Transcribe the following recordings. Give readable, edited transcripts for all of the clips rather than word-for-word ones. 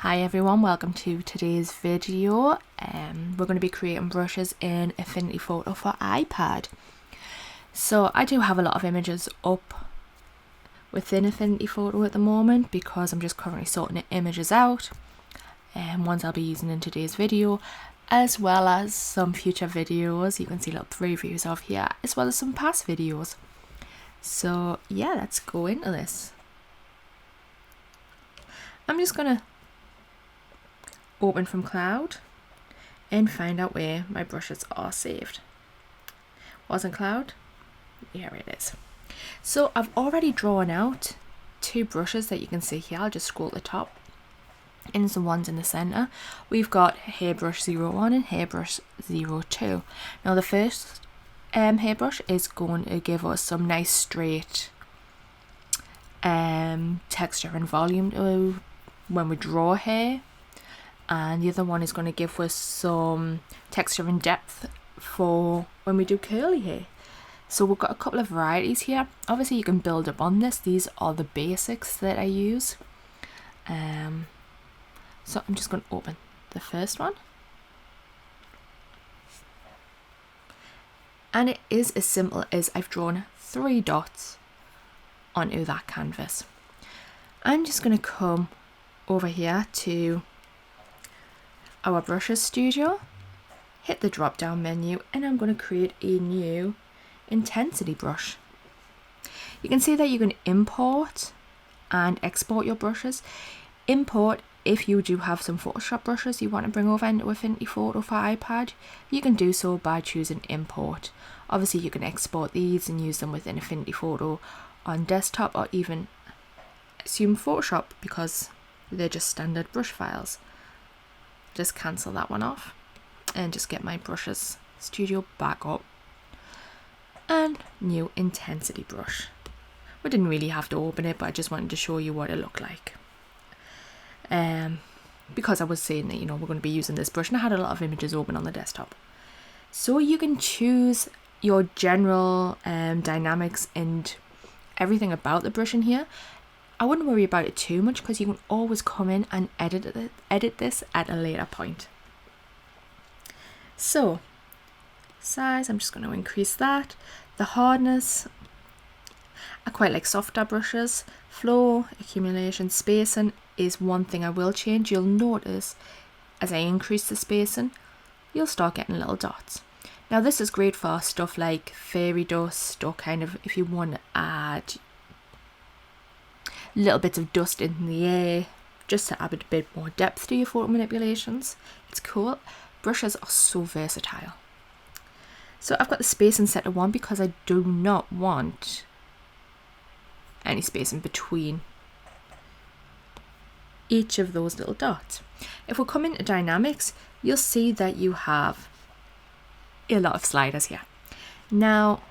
Hi everyone, welcome to today's video. We're going to be creating brushes in Affinity Photo for iPad. So I do have a lot of images up within Affinity Photo at the moment because I'm just currently sorting the images out, and ones I'll be using in today's video, as well as some future videos you can see little previews of here, as well as some past videos. So yeah, let's go into this. I'm just going to open from cloud and find out where my brushes are saved. Wasn't cloud? Here it is. So I've already drawn out two brushes that you can see here. I'll just scroll to the top and some ones in the center. We've got hairbrush 01 and hairbrush 02. Now the first hairbrush is going to give us some nice straight texture and volume to when we draw hair, and the other one is going to give us some texture and depth for when we do curly hair. So we've got a couple of varieties here. Obviously you can build up on this. These are the basics that I use. So I'm just going to open the first one, and it is as simple as I've drawn 3 dots onto that canvas. I'm just going to come over here to our brushes studio, hit the drop down menu, and I'm going to create a new intensity brush. You can see that you can import and export your brushes. Import if you do have some Photoshop brushes you want to bring over into Affinity Photo for iPad, you can do so by choosing import. Obviously you can export these and use them within Affinity Photo on desktop, or even assume Photoshop because they're just standard brush files. Just cancel that one off and just get my brushes studio back up, and new intensity brush. We didn't really have to open it, but I just wanted to show you what it looked like, because I was saying that we're going to be using this brush and I had a lot of images open on the desktop. So you can choose your general dynamics and everything about the brush in here. I wouldn't worry about it too much because you can always come in and edit this at a later point. So size, I'm just going to increase that. The hardness, I quite like softer brushes. Flow, accumulation, spacing is one thing I will change. You'll notice as I increase the spacing, you'll start getting little dots. Now this is great for stuff like fairy dust, or kind of if you want to add little bits of dust in the air, just to add a bit more depth to your photo manipulations. It's cool. Brushes are so versatile. So I've got the spacing set to 1 because I do not want any space in between each of those little dots. If we come into dynamics, you'll see that you have a lot of sliders here. Now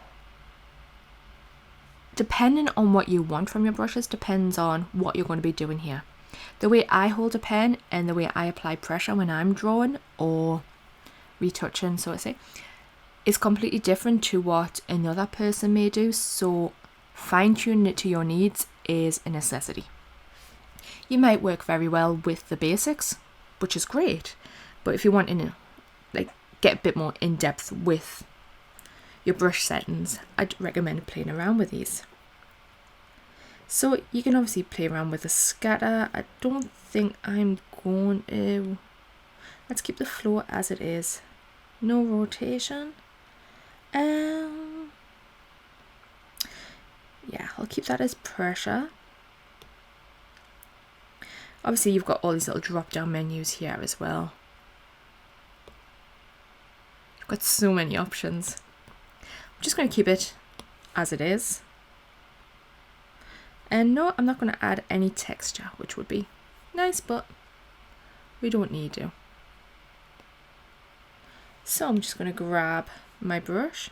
depending on what you want from your brushes depends on what you're going to be doing here. The way I hold a pen and the way I apply pressure when I'm drawing or retouching, so to say, is completely different to what another person may do. So fine-tuning it to your needs is a necessity. You might work very well with the basics, which is great, but if you want to get a bit more in depth with your brush settings, I'd recommend playing around with these. So you can obviously play around with the scatter. I don't think I'm going to. Let's keep the flow as it is. No rotation. Yeah, I'll keep that as pressure. Obviously you've got all these little drop down menus here as well. You've got so many options. I'm just going to keep it as it is. And no, I'm not going to add any texture, which would be nice, but we don't need to. So I'm just going to grab my brush.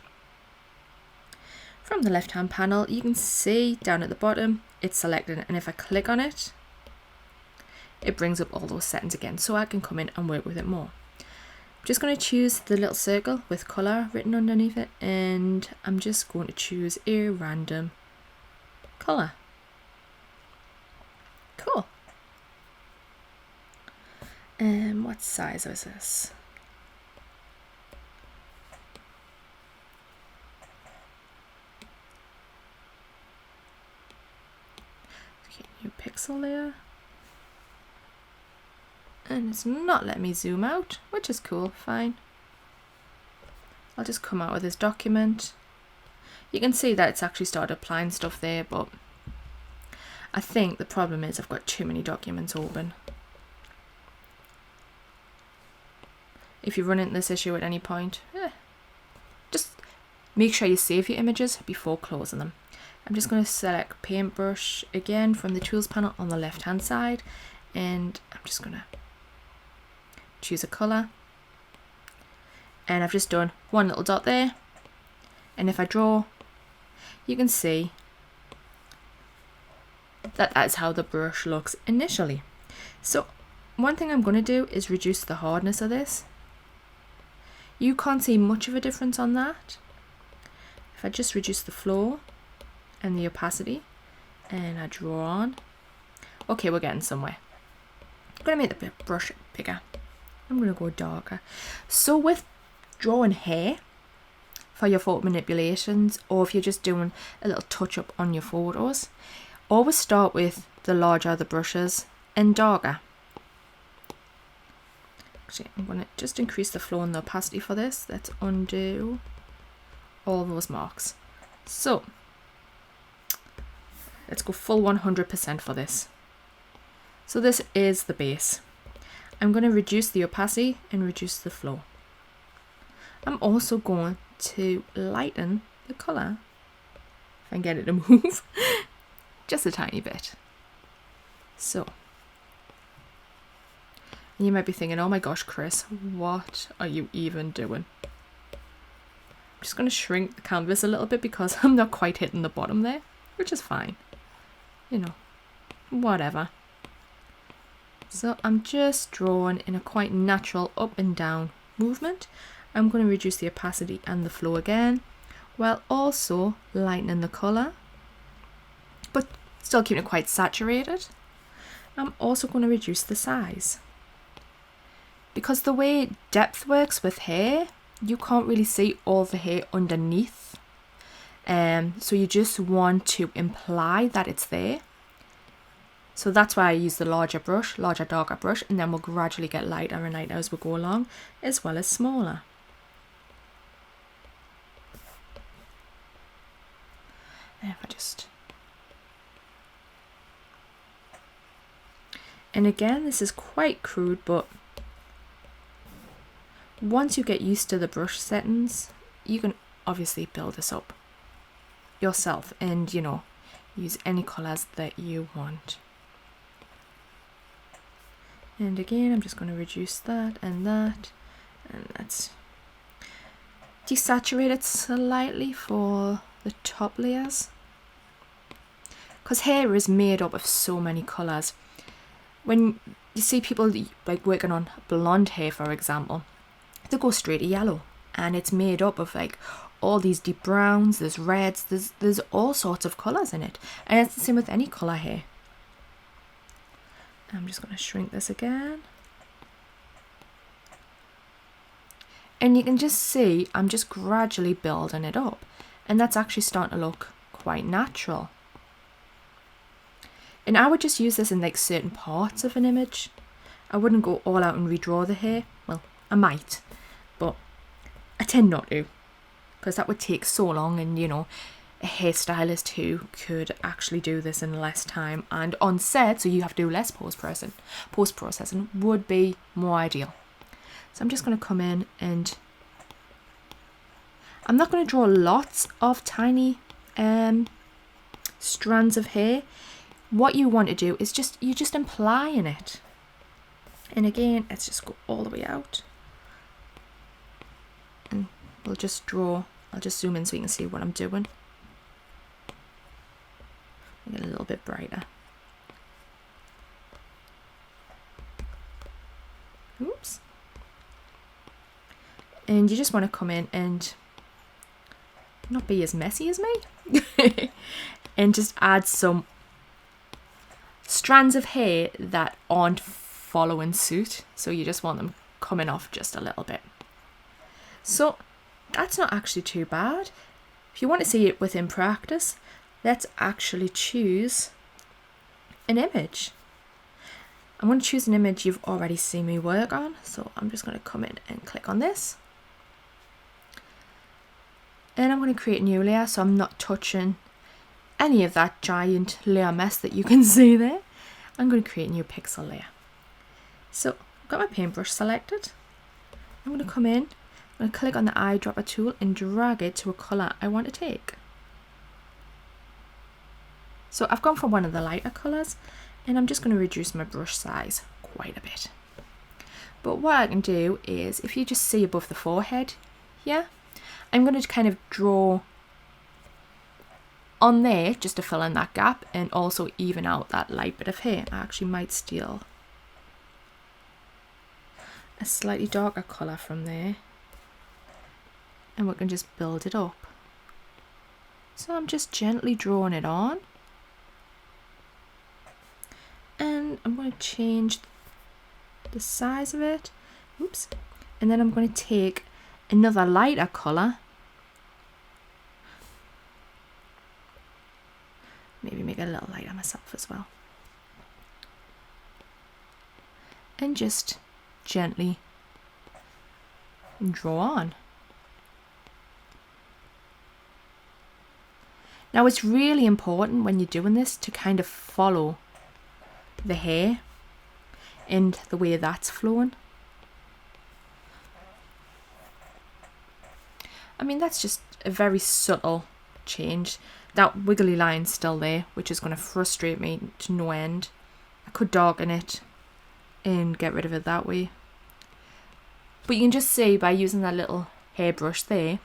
From the left hand panel, you can see down at the bottom, it's selected, and if I click on it, it brings up all those settings again, so I can come in and work with it more. I'm just going to choose the little circle with colour written underneath it, and I'm just going to choose a random colour. Cool. What size is this? Okay, new pixel layer. And it's not letting me zoom out, which is cool, fine. I'll just come out of this document. You can see that it's actually started applying stuff there, but I think the problem is I've got too many documents open. If you run into this issue at any point, just make sure you save your images before closing them. I'm just going to select paintbrush again from the tools panel on the left hand side, and I'm just going to choose a colour, and I've just done one little dot there, and if I draw, you can see that that's how the brush looks initially. So one thing I'm going to do is reduce the hardness of this. You can't see much of a difference on that. If I just reduce the flow and the opacity and I draw on, okay, we're getting somewhere. I'm going to make the brush bigger. I'm going to go darker. So with drawing hair for your photo manipulations, or if you're just doing a little touch up on your photos, always start with the larger the brushes and darker. Actually, I'm going to just increase the flow and the opacity for this. Let's undo all those marks. So let's go full 100% for this. So this is the base. I'm going to reduce the opacity and reduce the flow. I'm also going to lighten the colour, if I can get it to move, just a tiny bit. So, and you might be thinking, oh my gosh, Chris, what are you even doing? I'm just going to shrink the canvas a little bit because I'm not quite hitting the bottom there, which is fine. You know, whatever. So I'm just drawing in a quite natural up and down movement. I'm going to reduce the opacity and the flow again, while also lightening the colour, but still keeping it quite saturated. I'm also going to reduce the size. Because the way depth works with hair, you can't really see all the hair underneath. So you just want to imply that it's there. So that's why I use the larger darker brush, and then we'll gradually get lighter and lighter as we go along, as well as smaller. And if I just... And again, this is quite crude, but once you get used to the brush settings, you can obviously build this up yourself and, you know, use any colours that you want. And again, I'm just going to reduce that, and let's desaturate it slightly for the top layers. Because hair is made up of so many colours. When you see people like working on blonde hair, for example, they go straight to yellow, and it's made up of like all these deep browns, there's reds, there's all sorts of colours in it, and it's the same with any colour hair. I'm just going to shrink this again. And you can just see I'm just gradually building it up, and that's actually starting to look quite natural. And I would just use this in like certain parts of an image. I wouldn't go all out and redraw the hair. Well, I might, but I tend not to, because that would take so long, and you know, a hairstylist who could actually do this in less time and on set, so you have to do less post-processing would be more ideal. So I'm just going to come in, and I'm not going to draw lots of tiny strands of hair. What you want to do is you're just implying it. And again, let's just go all the way out, and we'll just draw. I'll just zoom in so you can see what I'm doing. Get a little bit brighter. Oops. And you just want to come in and not be as messy as me and just add some strands of hair that aren't following suit, so you just want them coming off just a little bit. So that's not actually too bad. If you want to see it within practice, let's actually choose an image. I'm going to choose an image you've already seen me work on, so I'm just going to come in and click on this. And I'm going to create a new layer, so I'm not touching any of that giant layer mess that you can see there. I'm going to create a new pixel layer. So I've got my paintbrush selected. I'm going to come in, I'm going to click on the eyedropper tool and drag it to a colour I want to take. So I've gone for one of the lighter colours, and I'm just going to reduce my brush size quite a bit. But what I can do is, if you just see above the forehead here, I'm going to kind of draw on there just to fill in that gap and also even out that light bit of hair. I actually might steal a slightly darker colour from there, and we can just build it up. So I'm just gently drawing it on, and I'm going to change the size of it. Oops. And then I'm going to take another lighter colour, maybe make it a little lighter myself as well, and just gently draw on. Now it's really important when you're doing this to kind of follow the hair and the way that's flowing. I mean, that's just a very subtle change. That wiggly line's still there, which is going to frustrate me to no end. I could darken it and get rid of it that way. But you can just see by using that little hairbrush there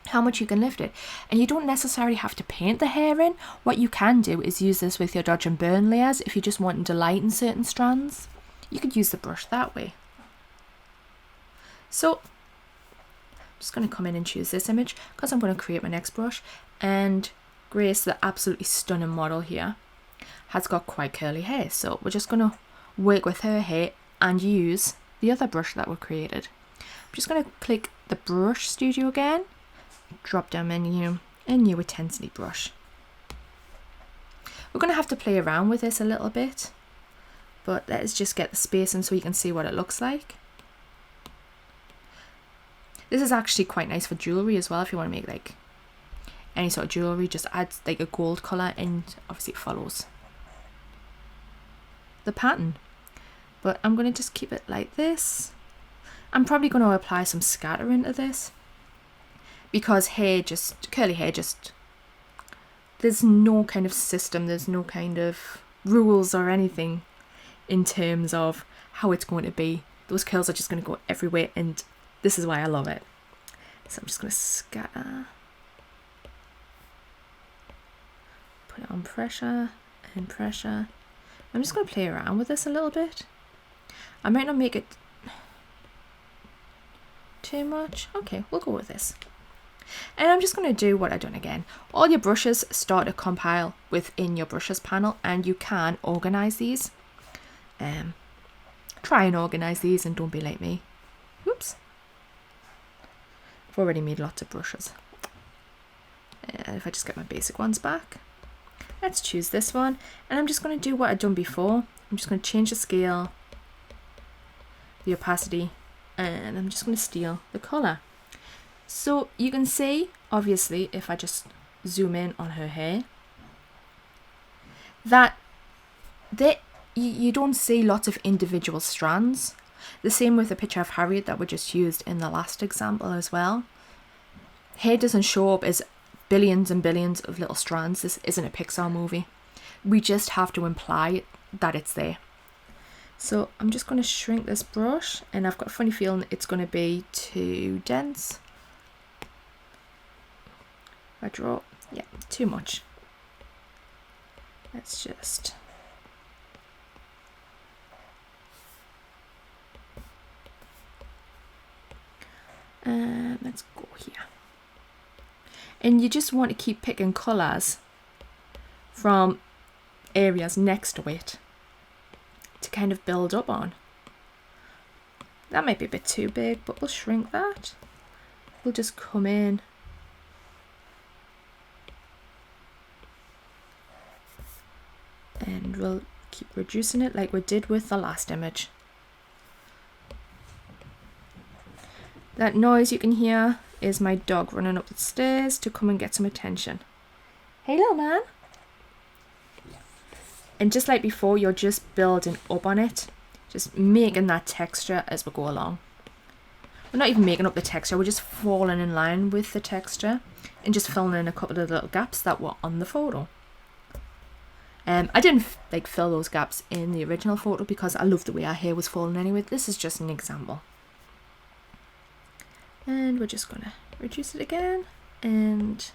how much you can lift it. And you don't necessarily have to paint the hair in. What you can do is use this with your dodge and burn layers. If you're just wanting to lighten certain strands, you could use the brush that way. So I'm just going to come in and choose this image because I'm going to create my next brush. And Grace, the absolutely stunning model here, has got quite curly hair. So we're just going to work with her hair and use the other brush that we created. I'm just going to click the brush studio again, drop down menu, and new intensity brush. We're going to have to play around with this a little bit, but let's just get the spacing so you can see what it looks like. This is actually quite nice for jewellery as well. If you want to make like any sort of jewellery, just adds like a gold colour, and obviously it follows the pattern. But I'm going to just keep it like this. I'm probably going to apply some scatter into this because curly hair there's no kind of system, there's no kind of rules or anything in terms of how it's going to be. Those curls are just going to go everywhere, and this is why I love it. So I'm just going to scatter, put it on pressure and pressure. I'm just going to play around with this a little bit. I might not make it too much. Okay, we'll go with this. And I'm just going to do what I've done again. All your brushes start to compile within your brushes panel, and you can organise these. Try and organise these and don't be like me. Whoops. I've already made lots of brushes. If I just get my basic ones back. Let's choose this one, and I'm just going to do what I've done before. I'm just going to change the scale, the opacity, and I'm just going to steal the colour. So you can see, obviously, if I just zoom in on her hair, that you don't see lots of individual strands. The same with the picture of Harriette that we just used in the last example as well. Hair doesn't show up as billions and billions of little strands. This isn't a Pixar movie. We just have to imply that it's there. So I'm just going to shrink this brush, and I've got a funny feeling it's going to be too dense. I draw, yeah, too much. Let's just let's go here. And you just want to keep picking colours from areas next to it to kind of build up on. That might be a bit too big, but we'll shrink that. We'll just come in and we'll keep reducing it like we did with the last image. That noise you can hear is my dog running up the stairs to come and get some attention. Hey little man. And just like before, you're just building up on it, just making that texture as we go along. We're not even making up the texture, we're just falling in line with the texture and just filling in a couple of little gaps that were on the photo. I didn't like fill those gaps in the original photo because I love the way our hair was falling anyway. This is just an example. And we're just gonna reduce it again and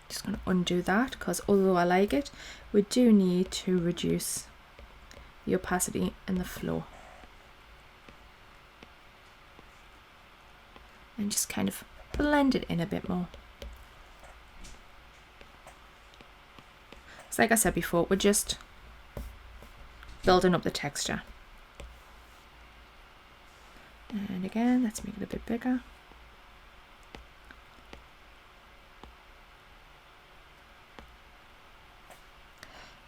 just gonna undo that because although I like it, we do need to reduce the opacity and the flow. And just kind of blend it in a bit more. So like I said before, we're just building up the texture. And again, let's make it a bit bigger.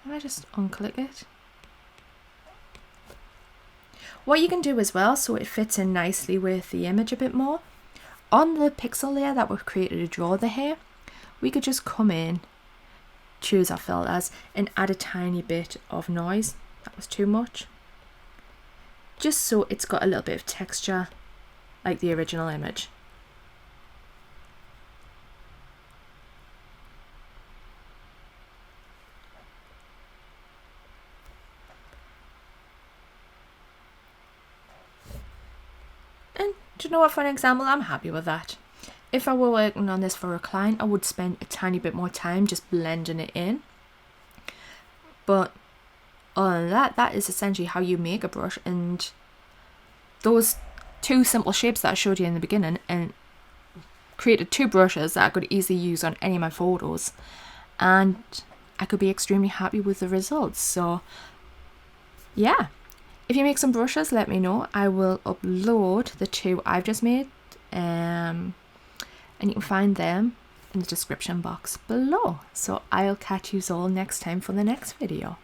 And I just unclick it. What you can do as well, so it fits in nicely with the image a bit more, on the pixel layer that we've created to draw the hair, we could just come in, choose our filters, and add a tiny bit of noise. That was too much. Just so it's got a little bit of texture like the original image. And do you know what, for an example, I'm happy with that. If I were working on this for a client, I would spend a tiny bit more time just blending it in. But other than that, that is essentially how you make a brush. And those two simple shapes that I showed you in the beginning, and created two brushes that I could easily use on any of my photos, and I could be extremely happy with the results. So yeah, if you make some brushes, let me know. I will upload the two I've just made, and you can find them in the description box below. So I'll catch you all next time for the next video.